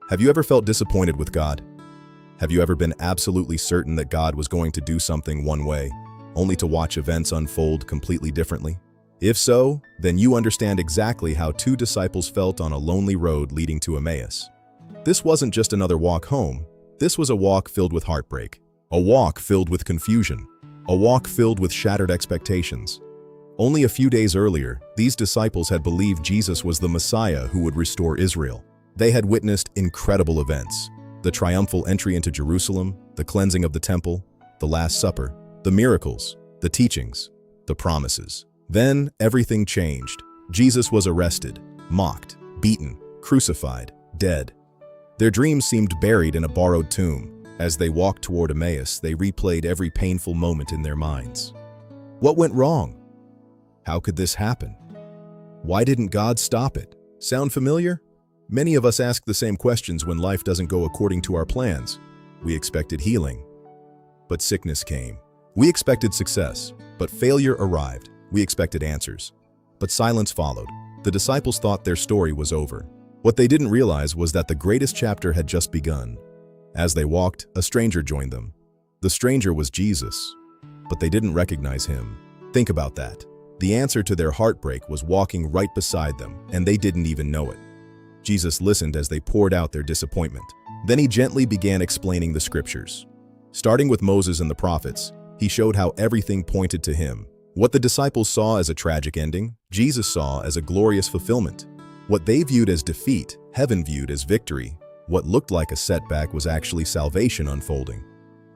Have you ever felt disappointed with God? Have you ever been absolutely certain that God was going to do something one way, only to watch events unfold completely differently? If so, then you understand exactly how two disciples felt on a lonely road leading to Emmaus. This wasn't just another walk home. This was a walk filled with heartbreak, a walk filled with confusion, a walk filled with shattered expectations. Only a few days earlier, these disciples had believed Jesus was the Messiah who would restore Israel. They had witnessed incredible events: the triumphal entry into Jerusalem, the cleansing of the temple, the Last Supper, the miracles, the teachings, the promises. Then everything changed. Jesus was arrested, mocked, beaten, crucified, dead. Their dreams seemed buried in a borrowed tomb. As they walked toward Emmaus, they replayed every painful moment in their minds. What went wrong? How could this happen? Why didn't God stop it? Sound familiar? Many of us ask the same questions when life doesn't go according to our plans. We expected healing, but sickness came. We expected success, but failure arrived. We expected answers, but silence followed. The disciples thought their story was over. What they didn't realize was that the greatest chapter had just begun. As they walked, a stranger joined them. The stranger was Jesus, but they didn't recognize him. Think about that. The answer to their heartbreak was walking right beside them, and they didn't even know it. Jesus listened as they poured out their disappointment. Then he gently began explaining the scriptures. Starting with Moses and the prophets, he showed how everything pointed to him. What the disciples saw as a tragic ending, Jesus saw as a glorious fulfillment. What they viewed as defeat, heaven viewed as victory. What looked like a setback was actually salvation unfolding.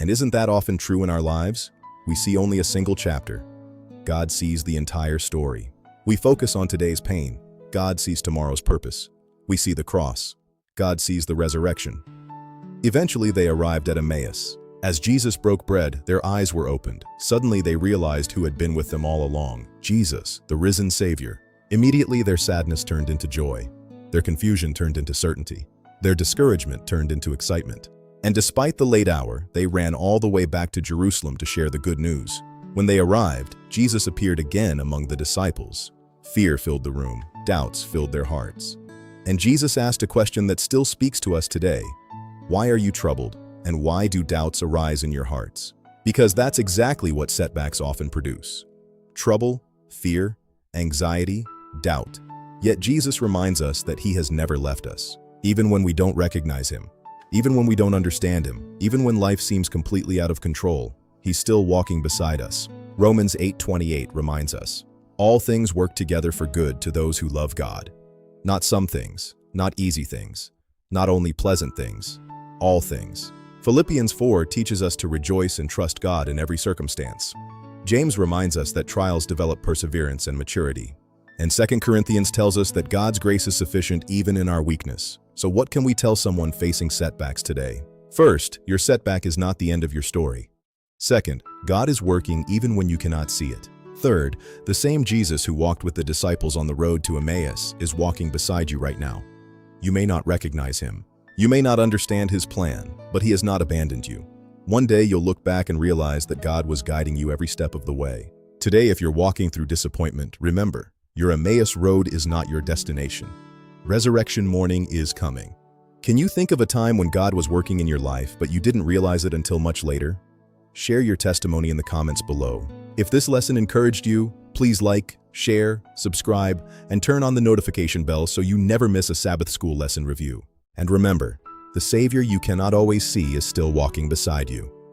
And isn't that often true in our lives? We see only a single chapter. God sees the entire story. We focus on today's pain. God sees tomorrow's purpose. We see the cross. God sees the resurrection. Eventually, they arrived at Emmaus. As Jesus broke bread, their eyes were opened. Suddenly, they realized who had been with them all along: Jesus, the risen Savior. Immediately, their sadness turned into joy. Their confusion turned into certainty. Their discouragement turned into excitement. And despite the late hour, they ran all the way back to Jerusalem to share the good news. When they arrived, Jesus appeared again among the disciples. Fear filled the room. Doubts filled their hearts. And Jesus asked a question that still speaks to us today. Why are you troubled? And why do doubts arise in your hearts? Because that's exactly what setbacks often produce. Trouble, fear, anxiety, doubt. Yet Jesus reminds us that he has never left us. Even when we don't recognize him, even when we don't understand him, even when life seems completely out of control, he's still walking beside us. Romans 8:28 reminds us, all things work together for good to those who love God. Not some things, not easy things, not only pleasant things, all things. Philippians 4 teaches us to rejoice and trust God in every circumstance. James reminds us that trials develop perseverance and maturity. And 2 Corinthians tells us that God's grace is sufficient even in our weakness. So what can we tell someone facing setbacks today? First, your setback is not the end of your story. Second, God is working even when you cannot see it. Third, the same Jesus who walked with the disciples on the road to Emmaus is walking beside you right now. You may not recognize him. You may not understand his plan, but he has not abandoned you. One day you'll look back and realize that God was guiding you every step of the way. Today, if you're walking through disappointment, remember, your Emmaus road is not your destination. Resurrection morning is coming. Can you think of a time when God was working in your life, but you didn't realize it until much later? Share your testimony in the comments below. If this lesson encouraged you, please like, share, subscribe, and turn on the notification bell so you never miss a Sabbath School lesson review. And remember, the Savior you cannot always see is still walking beside you.